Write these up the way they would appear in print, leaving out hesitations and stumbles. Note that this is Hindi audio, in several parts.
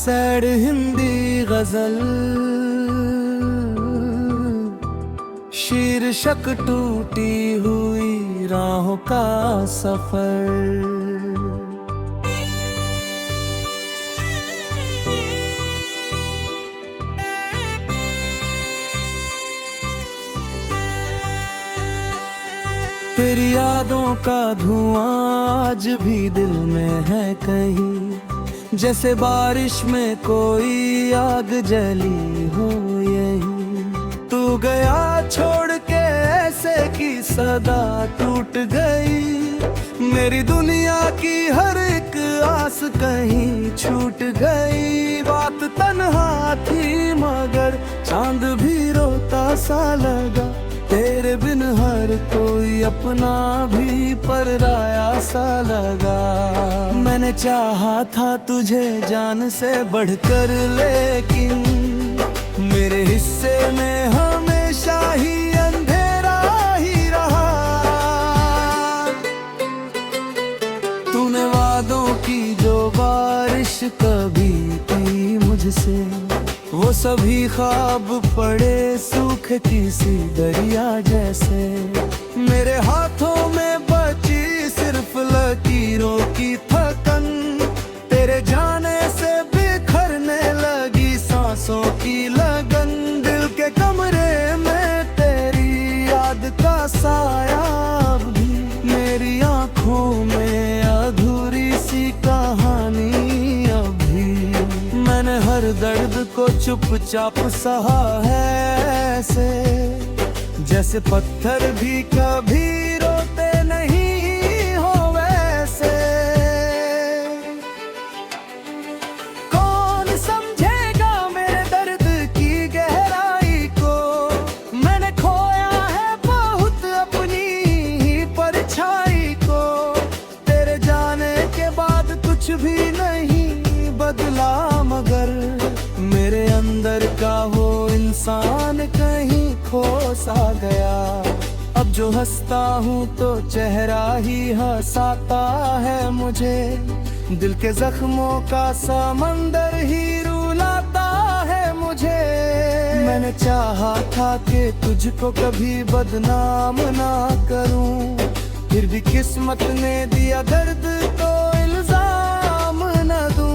सैड हिंदी गजल, शीर्षक टूटी हुई राहों का सफर। तेरी यादों का धुआं आज भी दिल में है कहीं, जैसे बारिश में कोई आग जली हो यही। तू गया छोड़ के ऐसे कि सदा टूट गई, मेरी दुनिया की हर एक आस कहीं छूट गई। बात तन्हा थी मगर चांद भी रोता सा लगा, तेरे बिन हर कोई अपना भी पराया सा लगा। मैंने चाहा था तुझे जान से बढ़कर, लेकिन मेरे हिस्से में हमेशा ही अंधेरा ही रहा। तूने वादों की जो बारिश कभी की मुझसे, वो सभी ख्वाब पड़े सूख किसी दरिया जैसे। मेरे हाथों में बची सिर्फ लकीरों की थकन, तेरे जाने से बिखरने लगी सांसों की लगन। दिल के कमरे में तेरी याद का साया अब भी, मेरी आंखों में अधूरी सी कहानी अभी। मैंने हर दर्द को चुपचाप सहा है ऐसे, जैसे पत्थर भी कभी रोते नहीं हो वैसे। कौन समझेगा मेरे दर्द की गहराई को, मैंने खोया है बहुत अपनी ही परछाई को। तेरे जाने के बाद कुछ भी नहीं बदला, मगर मेरे अंदर का वो इंसान कहीं खो सा गया। अब जो हंसता हूँ तो चेहरा ही हंसाता है मुझे, दिल के जख्मों का समंदर ही रुलाता है मुझे। मैंने चाहा था कि तुझको कभी बदनाम ना करूं, फिर भी किस्मत ने दिया दर्द को इल्जाम न दूं।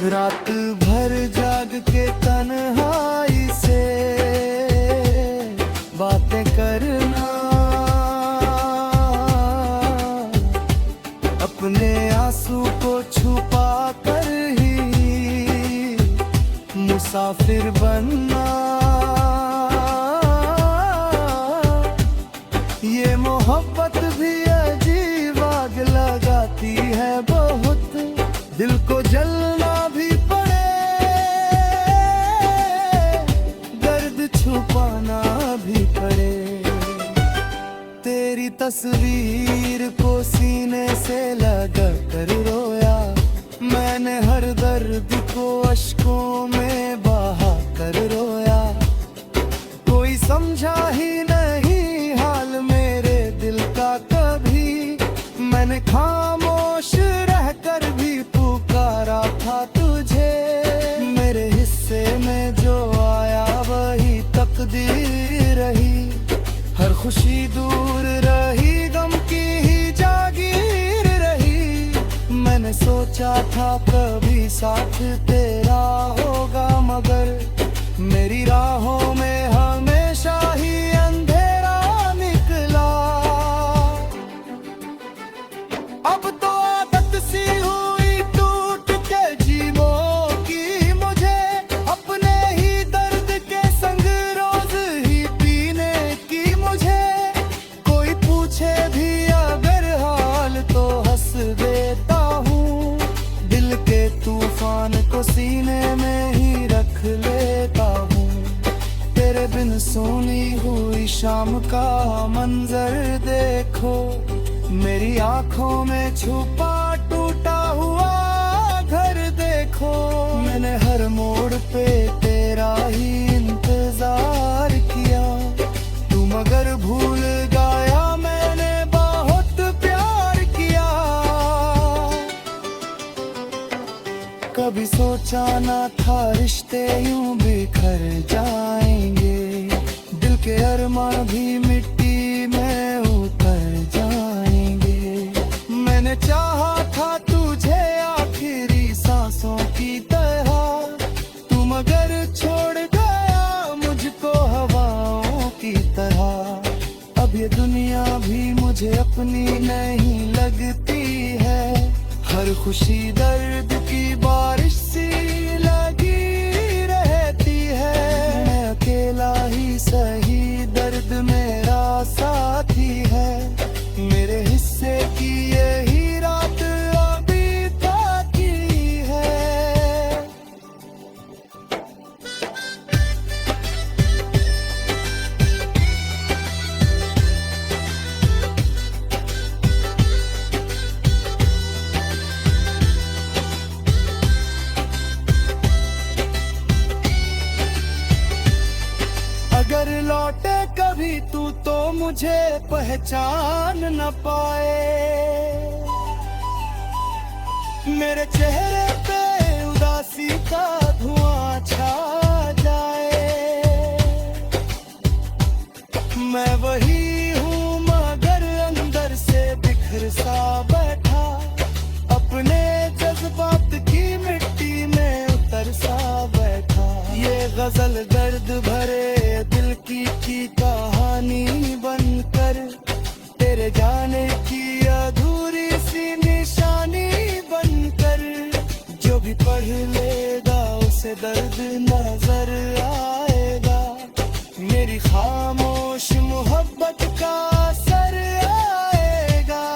रात भर जाग के तन्हाई से बातें करना, अपने आंसू को छुपा कर ही मुसाफिर बनना। ये मोहब्बत भी अजीब आग लगाती है बहुत, दिल को जलना भी पड़े, दर्द छुपाना भी पड़े। तेरी तस्वीर को सीने से लगा कर रोया, मैंने हर दर्द को अश्कों में बहा कर रोया। कोई समझा ही नहीं हाल मेरे दिल का कभी, मैंने खामोश रहकर भी पुकारा था तुझे। मेरे हिस्से में जो आया वही तकदीर रही, हर खुशी दूर रही गम की ही जागीर रही। मैंने सोचा था कभी साथ तेरा होगा, मगर मेरी राहों में हमेशा ही अंधेरा निकला। अब तो आदत सी हुई टूट के जीवों की मुझे, अपने ही दर्द के संग रोज ही पीने की मुझे। कोई पूछे भी अगर हाल तो हंस देता हूँ, दिल के तूफान को सीने में ही रख लेता हूँ। तेरे बिन सोनी हुई शाम का मंजर देखो, मेरी आंखों में छुपा टूटा हुआ घर देखो। मैंने हर मोड़ पे तेरा ही इंतजार किया, तू मगर भूल गया मैंने बहुत प्यार किया। रिश्ते यूं बिखर जाएंगे, दिल के अरमान भी मिट्टी में उतर जाएंगे। मैंने चाहा था तुझे आखिरी सांसों की तरह, तू मगर छोड़ गया मुझको हवाओं की तरह। अब ये दुनिया भी मुझे अपनी नहीं लगती है, हर खुशी दर्द की बारिश सी लगी रहती है। मैं अकेला ही सही, दर्द मेरा साथी है, मेरे हिस्से की यही रात अभी बाकी है। अगर लौटे कभी तू तो मुझे पहचान न पाए, मेरे चेहरे पे उदासी का धुआं छा जाए। मैं वही हूँ मगर अंदर से बिखर सा बैठा, अपने जज्बात की मिट्टी में उतर सा बैठा। ये गजल दर्द भरे दिल की कहानी बनकर, तेरे जाने की अधूरी सी निशानी बनकर, जो भी पढ़ लेगा उसे दर्द नजर आएगा, मेरी खामोश मोहब्बत का असर आएगा।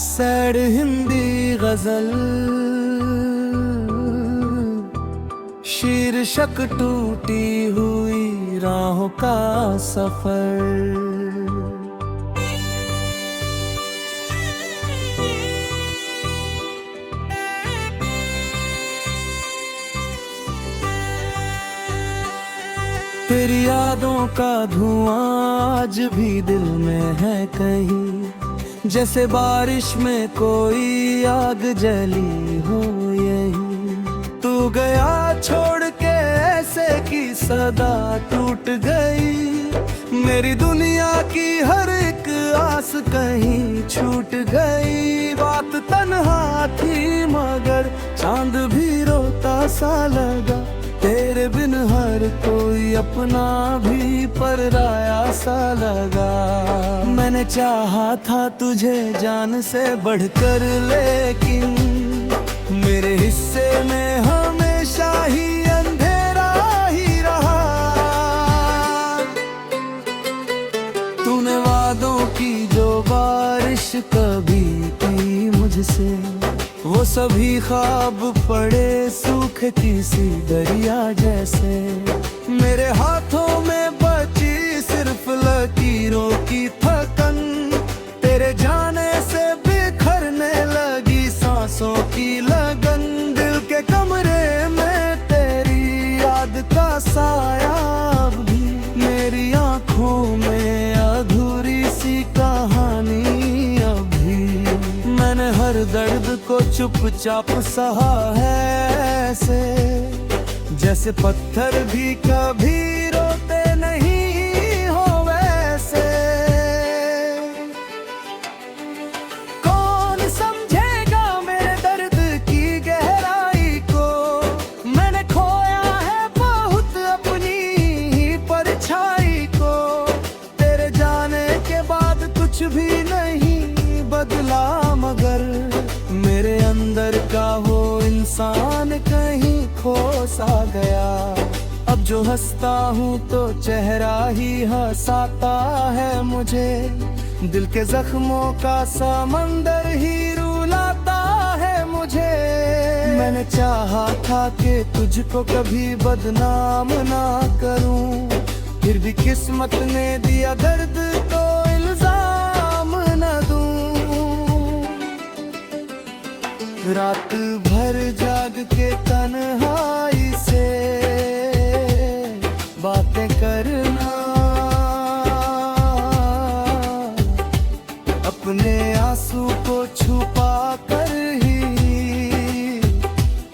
सैड हिंदी गजल, शीर्षक टूटी हुई राहों का सफर। तेरी यादों का धुआं आज भी दिल में है कहीं, जैसे बारिश में कोई आग जली हो यही। तू गया छोड़ के ऐसे की सदा टूट गई, मेरी दुनिया की हर एक आस कहीं छूट गई। बात तन्हा थी मगर चांद भी रोता सा लगा, तेरे बिन हर कोई अपना भी पराया सा लगा। मैंने चाहा था तुझे जान से बढ़कर, लेकिन मेरे हिस्से में हमेशा ही अंधेरा ही रहा। तूने वादों की जो बारिश कभी की मुझसे, वो सभी ख्वाब पड़े सूखती सी दरिया जैसे। मेरे हाथों में बची सिर्फ लकीरों की थकन, तेरे जाने से बिखरने लगी सांसों की लगन। दिल के कमरे में तेरी याद का साया अब भी, मेरी आंखों में अधूरी सी कहानी अभी। मैंने हर दर्द को चुपचाप सहा है ऐसे, जैसे पत्थर भी कभी रोते नहीं हो वैसे। कौन समझेगा मेरे दर्द की गहराई को, मैंने खोया है बहुत अपनी ही परछाई को। तेरे जाने के बाद कुछ भी नहीं बदला, मगर मेरे अंदर का वो इंसान कहीं खो सा गया। अब जो हंसता हूँ तो चेहरा ही हंसाता है मुझे, दिल के जख्मों का समंदर ही रुला मैंने चाहा था कि तुझको कभी बदनाम ना करूं, फिर भी किस्मत ने दिया दर्द तो इल्जाम न दूं। रात भर जाग के तन्हाई से बातें करना, अपने आंसू को छुपा कर ही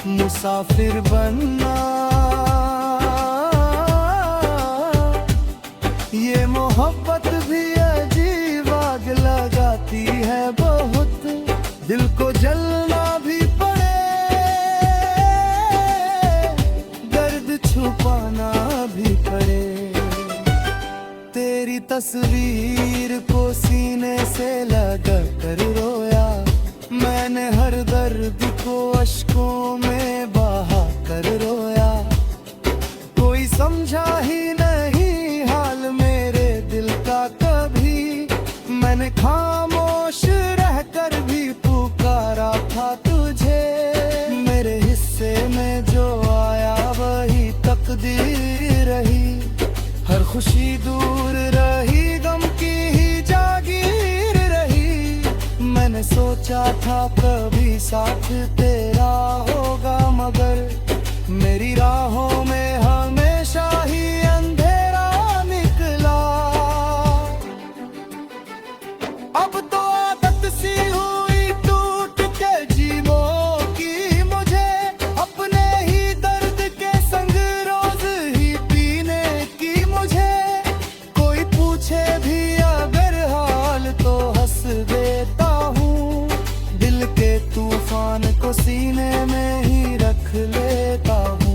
मुसाफिर बनना। ये मोहब्बत भी अजीब आग लगाती है बहुत, दिल को जलना भी पड़े, दर्द छुपाना भी पड़े। तेरी तस्वीर को सीने से लगा कर रोया, मैंने हर दर्द को अश्कों में बहा कर रोया। कोई समझा ही नहीं हाल मेरे दिल का कभी, मैंने खामोश रहकर भी पुकारा था तुझे। मेरे हिस्से में जो आया वही तकदीर रही, हर खुशी दूर रही, गम की ही जागीर रही। मैंने सोचा था कभी साथ तेरा होगा, मगर मेरी राहों में हमेशा ही अंधेरा निकला। अब तो आदत सी हुई टूट के जीवों की मुझे, अपने ही दर्द के संग रोज ही पीने की मुझे। कोई पूछे भी अगर हाल तो हंस देता हूँ, दिल के तूफान को सीने में ही रख लेता हूँ।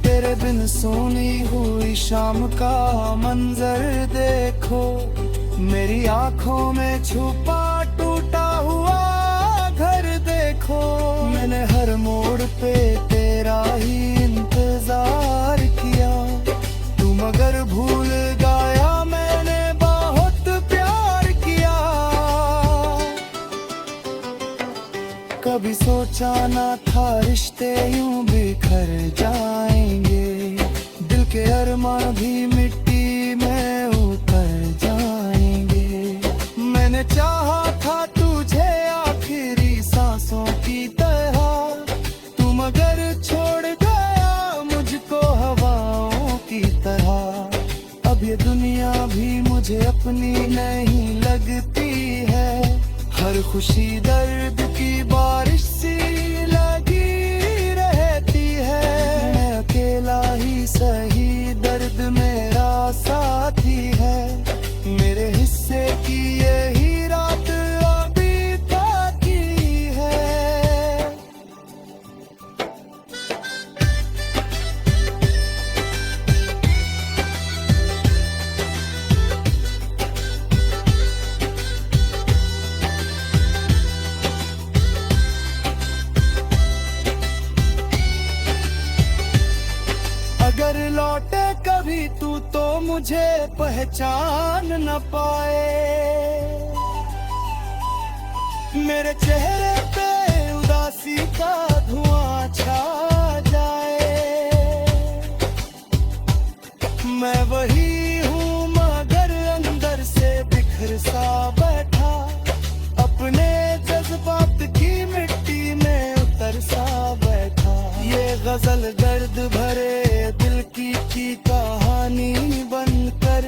तेरे बिन सोनी हुई शाम का मंजर देखो, मेरी आंखों में छुपा टूटा हुआ घर देखो। मैंने हर मोड़ पे तेरा ही इंतजार किया, तू मगर भूल गया मैंने बहुत प्यार किया। कभी सोचा ना था रिश्ते यूं बिखर जाएंगे, दिल के अरमान भी मिट्टी में उतर जाएंगे। मैंने चाहा था तुझे आखिरी सांसों की तरह, तू मगर छोड़ गया मुझको हवाओं की तरह। अब ये दुनिया भी मुझे अपनी नहीं लगती है, हर खुशी दर्द की बारिश सी लगी रहती है। मैं अकेला ही सही, दर्द मेरा साथी है, मेरे हिस्से की यही रात अभी बाकी है। अगर लौटे कभी तू तो मुझे पहचान न पाए, मेरे चेहरे पे उदासी का धुआं छा जाए। मैं वही हूँ मगर अंदर से बिखर सा बैठा, अपने जज्बात की मिट्टी में उतर सा बैठा। ये गजल दर्द भरे दिल की कहानी बनकर,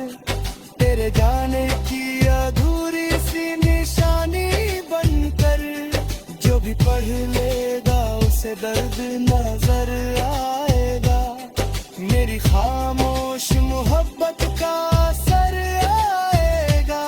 तेरे जाने की अधूरी सी निशानी बनकर। जो भी पढ़ लेगा उसे दर्द नजर आएगा, मेरी खामोश मोहब्बत का असर आएगा।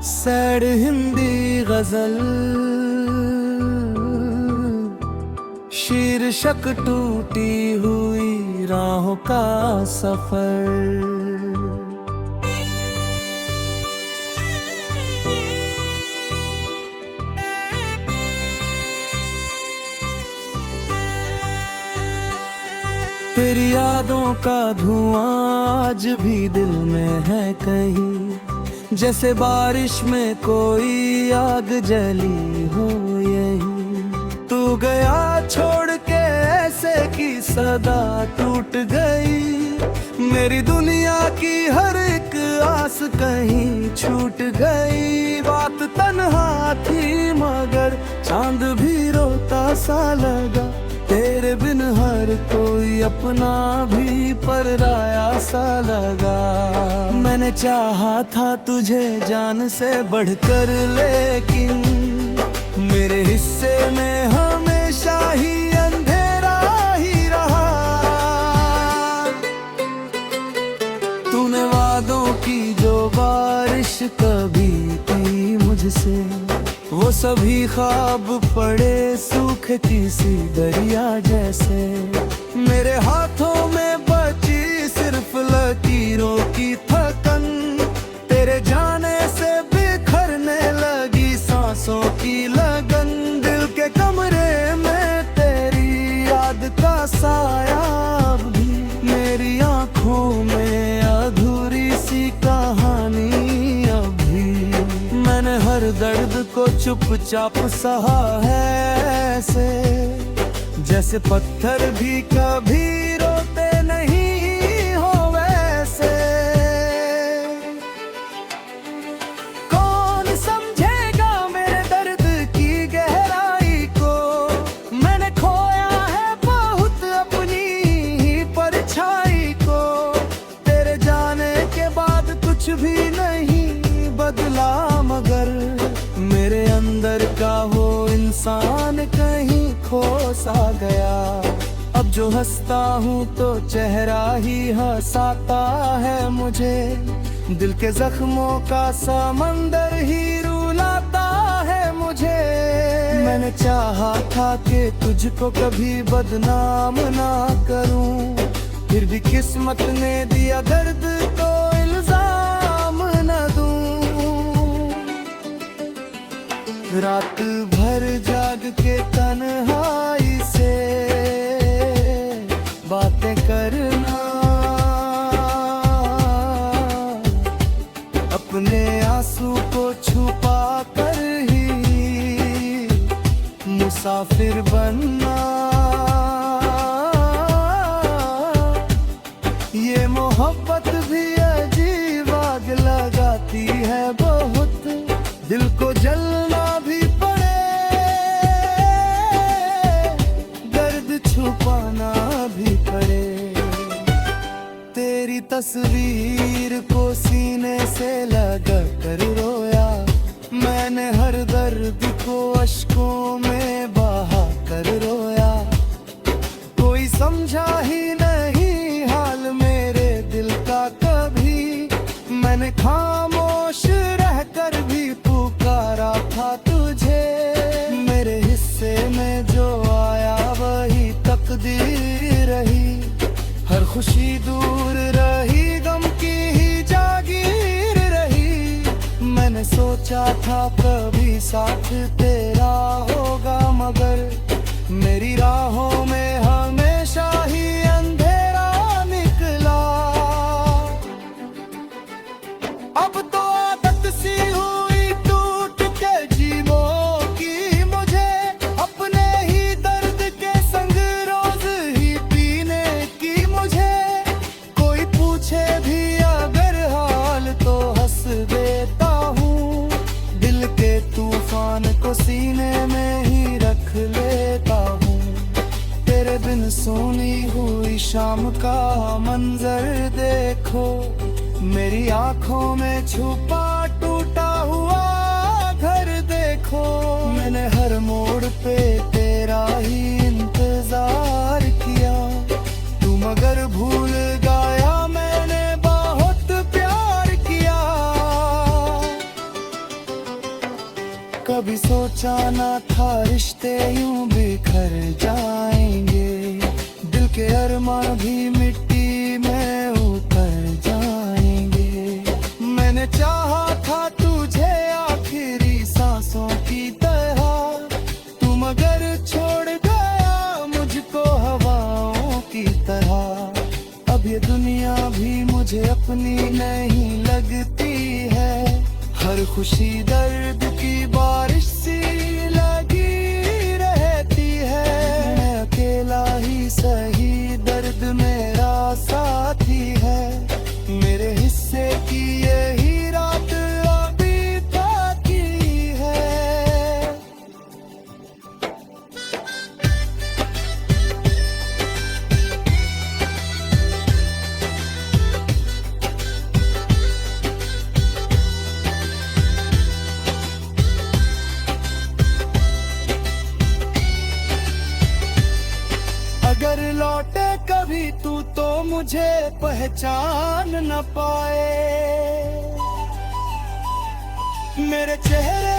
सैड हिंदी गजल, शीर्षक टूटी हुई राहों का सफर। तेरी यादों का धुआं आज भी दिल में है कहीं, जैसे बारिश में कोई आग जली हो यहीं। तू गया छोड़ के ऐसे की सदा टूट गई, मेरी दुनिया की हर एक आस कहीं छूट गई। बात तन्हा थी मगर चांद भी रोता सा लगा, तेरे बिन हर कोई अपना भी पराया सा लगा। मैंने चाहा था तुझे जान से बढ़कर, लेकिन मेरे हिस्से में हमेशा ही अंधेरा ही रहा। तूने वादों की जो बारिश कभी की मुझसे, वो सभी ख्वाब पड़े सूखे किसी दरिया जैसे। मेरे हाथों में बची सिर्फ लकीरों की थकन, तेरे जाने से बिखरने लगी सांसों की लगन। दिल के कमरे में तेरी याद का साया भी, मेरी आंखों में अधूरी सी कहानी अभी। मैंने हर दर्द को चुपचाप सहा है ऐसे, जैसे पत्थर भी कभी रोते नहीं हो वैसे। कौन समझेगा मेरे दर्द की गहराई को, मैंने खोया है बहुत अपनी ही परछाई को। तेरे जाने के बाद कुछ भी नहीं बदला, मगर मेरे अंदर का वो इंसान कहीं खो सा गया। अब जो हंसता हूँ तो चेहरा ही हंसाता है मुझे, दिल के जख्मों का समंदर ही रुलाता है मुझे। मैंने चाहा था कि तुझको कभी बदनाम ना करूं, फिर भी किस्मत ने दिया दर्द तो इल्जाम न दूं। रात भर जाग के तन्हाई से बातें करना, अपने आंसू को छुपा कर ही मुसाफिर बनना। ये मोहब्बत भी अजीब आग लगाती है बहुत, दिल को जलना भी पड़े, दर्द छुपाना भी पड़े। तेरी तस्वीर को सीने से लगा कर रोया, मैंने हर दर्द को अश्कों में बहा कर रोया। कोई समझा ही नहीं हाल मेरे दिल का कभी, मैंने खामोश रहकर भी पुकारा था तुझे। मेरे हिस्से में जो आया वही तकदीर रही, हर खुशी दूर रही गम की ही जागीर रही। मैंने सोचा था कभी साथ तेरा होगा, मगर मेरी राहों में हमेशा ही अंधेरा निकला। अब तो आदत सी हुई टूट के जीवों की मुझे, अपने ही दर्द के संग रोज ही पीने की मुझे। कोई पूछे भी अगर हाल तो हंस देता हूँ, दिल के तूफान को सीने में ही रख लेता हूँ। तेरे बिन सोनी हुई शाम का मंजर देखो, मेरी आंखों में छुपा टूटा हुआ घर देखो। मैंने हर मोड़ पे तेरा ही इंतजार किया, तू मगर भूल गया मैंने बहुत प्यार किया। कभी सोचा ना था रिश्ते यूं बिखर जाएंगे, दिल के अरमान भी मिट्टी में उतर जाएंगे। मैंने चाहा था तुझे आखिरी सांसों की तरह, तू मगर छोड़ गया मुझको हवाओं की तरह। अब ये दुनिया भी मुझे अपनी नहीं लगती है, हर खुशी दर्द की बारिश सी लगी रहती है। मैं अकेला ही सही, दर्द मेरा साथी है, मेरे हिस्से की यही रात अभी बाकी है। अगर लौटे कभी तू तो मुझे पहचान न पाए, मेरे चेहरे